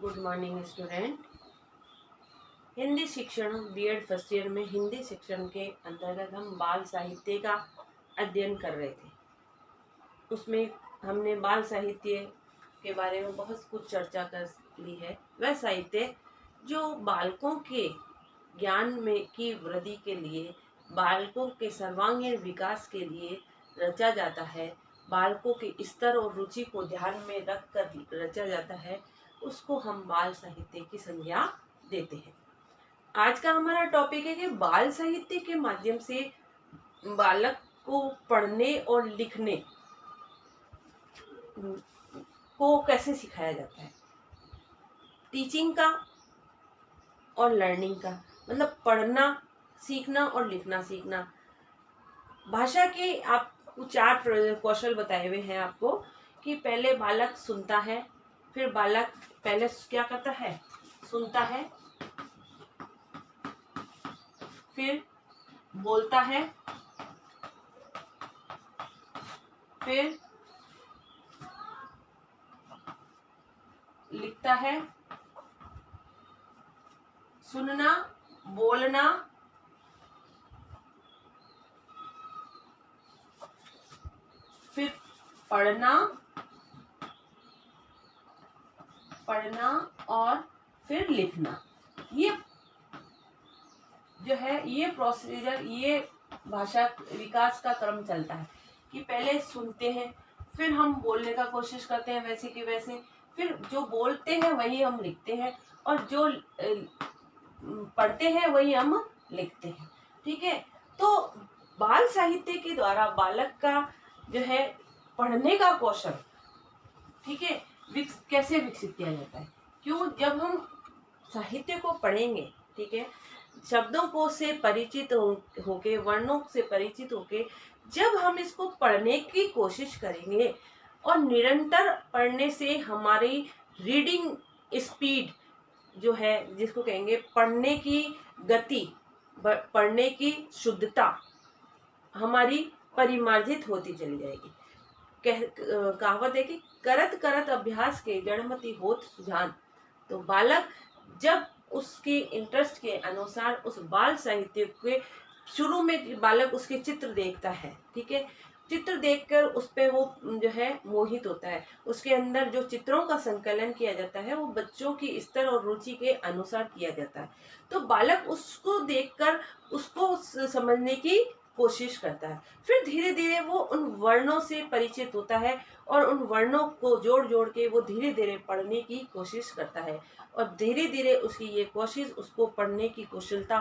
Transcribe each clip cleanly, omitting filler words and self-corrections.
Good morning student. Hindi शिक्षण BEd first year में हिंदी शिक्षण के अंतर्गत हम बाल साहित्य का अध्ययन कर रहे थे। उसमें हमने बाल साहित्य के बारे में बहुत कुछ चर्चा कर ली है। वह साहित्य जो बालकों के ज्ञान में की वृद्धि के लिए, बालकों के सर्वांगीण विकास के लिए रचा जाता है, बालकों के स्तर और रुचि को ध्यान में रख कर रचा जाता है, उसको हम बाल साहित्य की संज्ञा देते हैं। आज का हमारा टॉपिक है कि बाल साहित्य के माध्यम से बालक को पढ़ने और लिखने को कैसे सिखाया जाता है। टीचिंग का और लर्निंग का मतलब पढ़ना सीखना और लिखना सीखना। भाषा के आपको 4 कौशल बताए हुए हैं आपको कि पहले बालक सुनता है, फिर बालक पहले क्या करता है, सुनता है, फिर बोलता है, फिर लिखता है। सुनना, बोलना, फिर पढ़ना और फिर लिखना। ये जो है ये प्रोसीजर, ये भाषा विकास का क्रम चलता है कि पहले सुनते हैं, फिर हम बोलने का कोशिश करते हैं वैसे कि वैसे, फिर जो बोलते हैं वही हम लिखते हैं और जो पढ़ते हैं वही हम लिखते हैं। ठीक है। तो बाल साहित्य के द्वारा बालक का जो है पढ़ने का कौशल, ठीक है, कैसे विकसित किया जाता है। क्यों, जब हम साहित्य को पढ़ेंगे, ठीक है, शब्दों को से परिचित होके, वर्णों से परिचित होके जब हम इसको पढ़ने की कोशिश करेंगे और निरंतर पढ़ने से हमारी रीडिंग स्पीड जो है, जिसको कहेंगे पढ़ने की गति, पढ़ने की शुद्धता हमारी परिमार्जित होती चली जाएगी। कहावत है कि करत करत अभ्यास के जड़मति होत सुजान। तो बालक जब उसके इंटरेस्ट के अनुसार उस बाल साहित्य के शुरू में बालक उसके चित्र देखता है, ठीक है, चित्र देखकर उस पे वो जो है मोहित होता है। उसके अंदर जो चित्रों का संकलन किया जाता है वो बच्चों की स्तर और रुचि के अनुसार किया जाता है। तो बालक उसको देखकर उसको समझने की कोशिश करता है। फिर धीरे धीरे वो उन वर्णों से परिचित होता है और उन वर्णों को जोड़ जोड़ के वो धीरे धीरे पढ़ने की कोशिश करता है और धीरे धीरे उसकी ये कोशिश उसको पढ़ने की कुशलता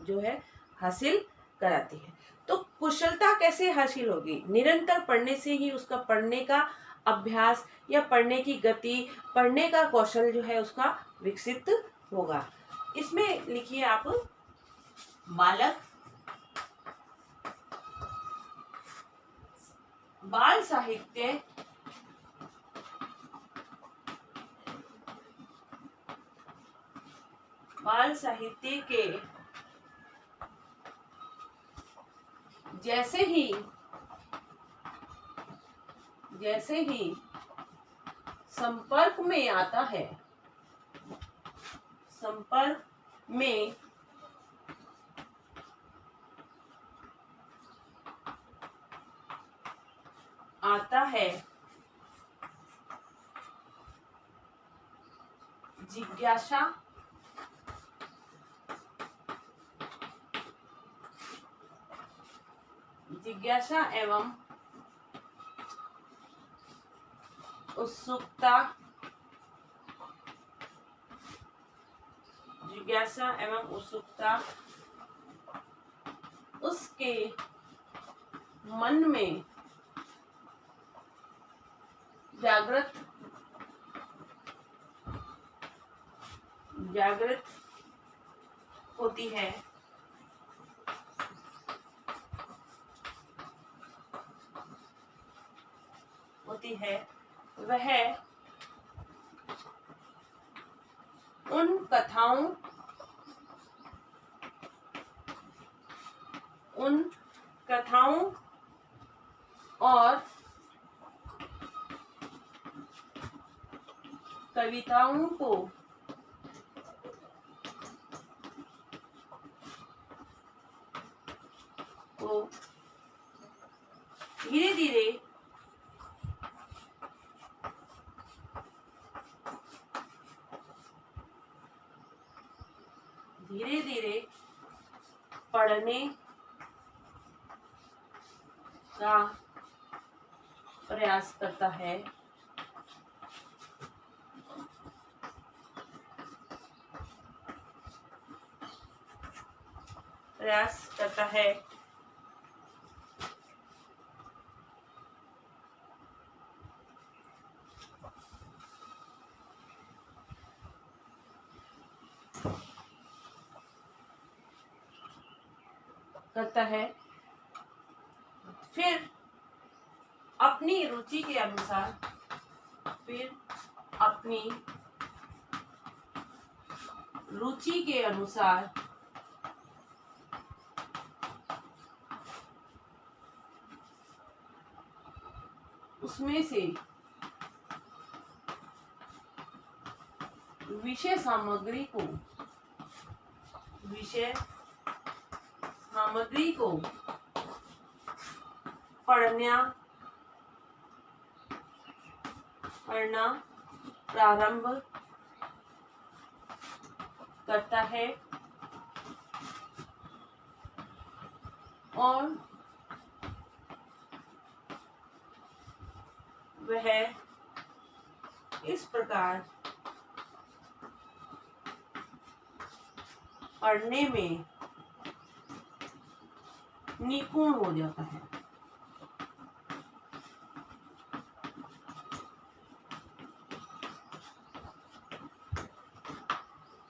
जो है हासिल कराती है। तो कुशलता कैसे हासिल होगी? निरंतर पढ़ने से ही उसका पढ़ने का अभ्यास या पढ़ने की गति, पढ़ने का कौशल जो है उसका विकसित होगा। इसमें लिखिए आप, बालक बाल साहित्य के जैसे ही संपर्क में आता है, संपर्क में आता है, जिज्ञासा एवं उत्सुकता, उसके मन में जागृत होती है। वह उन कथाओं और कविताओं को धीरे धीरे पढ़ने का प्रयास करता है। फिर अपनी रुचि के अनुसार उसमें से विषय सामग्री को पढ़ना प्रारंभ करता है और वह इस प्रकार पढ़ने में निपुण हो जाता है।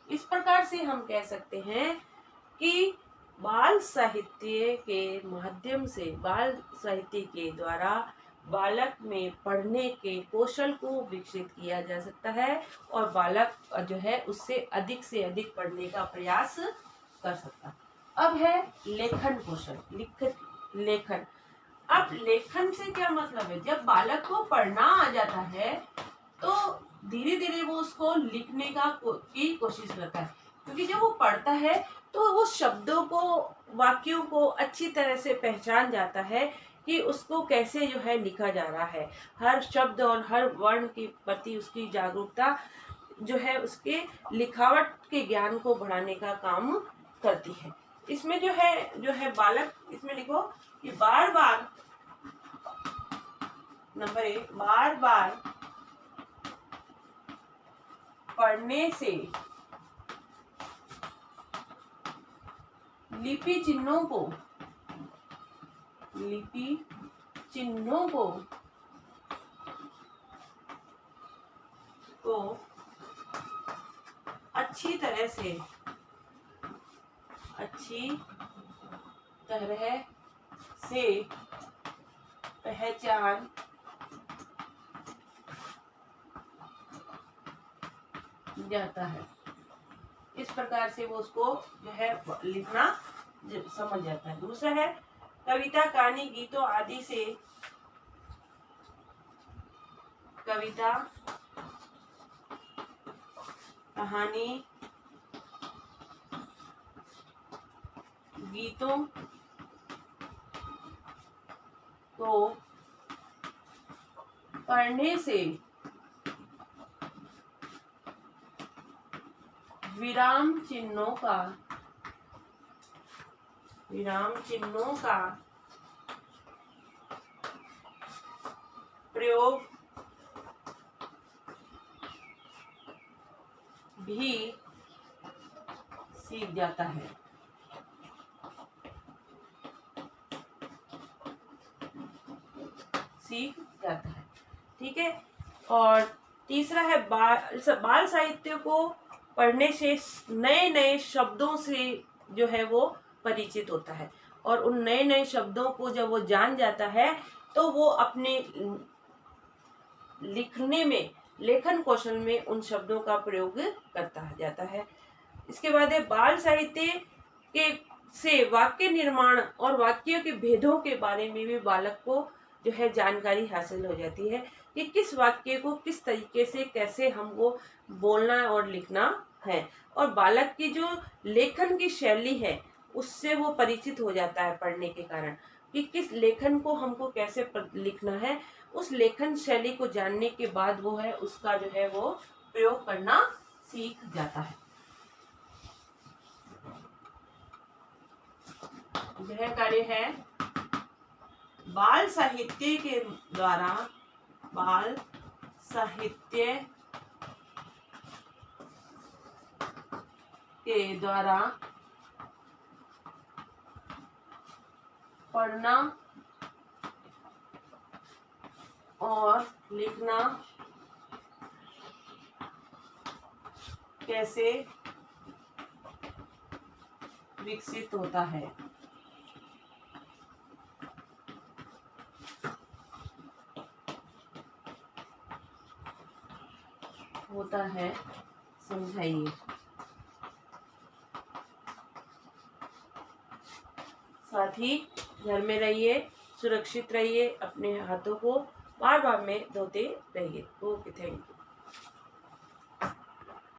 इस प्रकार से हम कह सकते हैं कि बाल साहित्य के माध्यम से, बाल साहित्य के द्वारा बालक में पढ़ने के कौशल को विकसित किया जा सकता है और बालक जो है उससे अधिक पढ़ने का प्रयास कर सकता है। अब है लेखन कौशल, लेखन। अब लेखन से क्या मतलब है? जब बालक को पढ़ना आ जाता है तो धीरे धीरे वो उसको लिखने की कोशिश करता है, क्योंकि जब वो पढ़ता है तो वो शब्दों को, वाक्यों को अच्छी तरह से पहचान जाता है कि उसको कैसे जो है लिखा जा रहा है। हर शब्द और हर वर्ण के प्रति उसकी जागरूकता जो है उसके लिखावट के ज्ञान को बढ़ाने का काम करती है। इसमें जो है बालक, इसमें लिखो कि बार बार, नंबर 1, बार बार पढ़ने से लिपि चिन्हों को अच्छी तरह से पहचान जाता है। इस प्रकार से वो उसको जो है लिखना समझ जाता है। दूसरा है कविता, कहानी, गीतों आदि से कविता, कहानी, गीतों को पढ़ने से विराम चिन्हों का प्रयोग भी सीख जाता है। ठीक है। और तीसरा है बाल साहित्य को पढ़ने से नए नए शब्दों से जो है वो परिचित होता है, और उन नए नए शब्दों को जब वो जान जाता है तो वो अपने लिखने में, लेखन कौशल में उन शब्दों का प्रयोग करता जाता है। इसके बाद है बाल साहित्य के से वाक्य निर्माण और वाक्यों के भेदों के बारे में भी बालक को जो है जानकारी हासिल हो जाती है। कि किस वाक्य को किस तरीके से कैसे हमको बोलना और लिखना है। और बालक की जो लेखन की शैली है उससे वो परिचित हो जाता है पढ़ने के कारण, कि किस लेखन को हमको कैसे लिखना है। उस लेखन शैली को जानने के बाद वो है उसका जो है वो प्रयोग करना सीख जाता है। यह कार्य है बाल साहित्य के द्वारा, बाल साहित्य के द्वारा पढ़ना और लिखना कैसे विकसित होता है। समझाइए। साथ ही घर में रहिए, सुरक्षित रहिए, अपने हाथों को बार बार में धोते रहिए। Okay, thank you.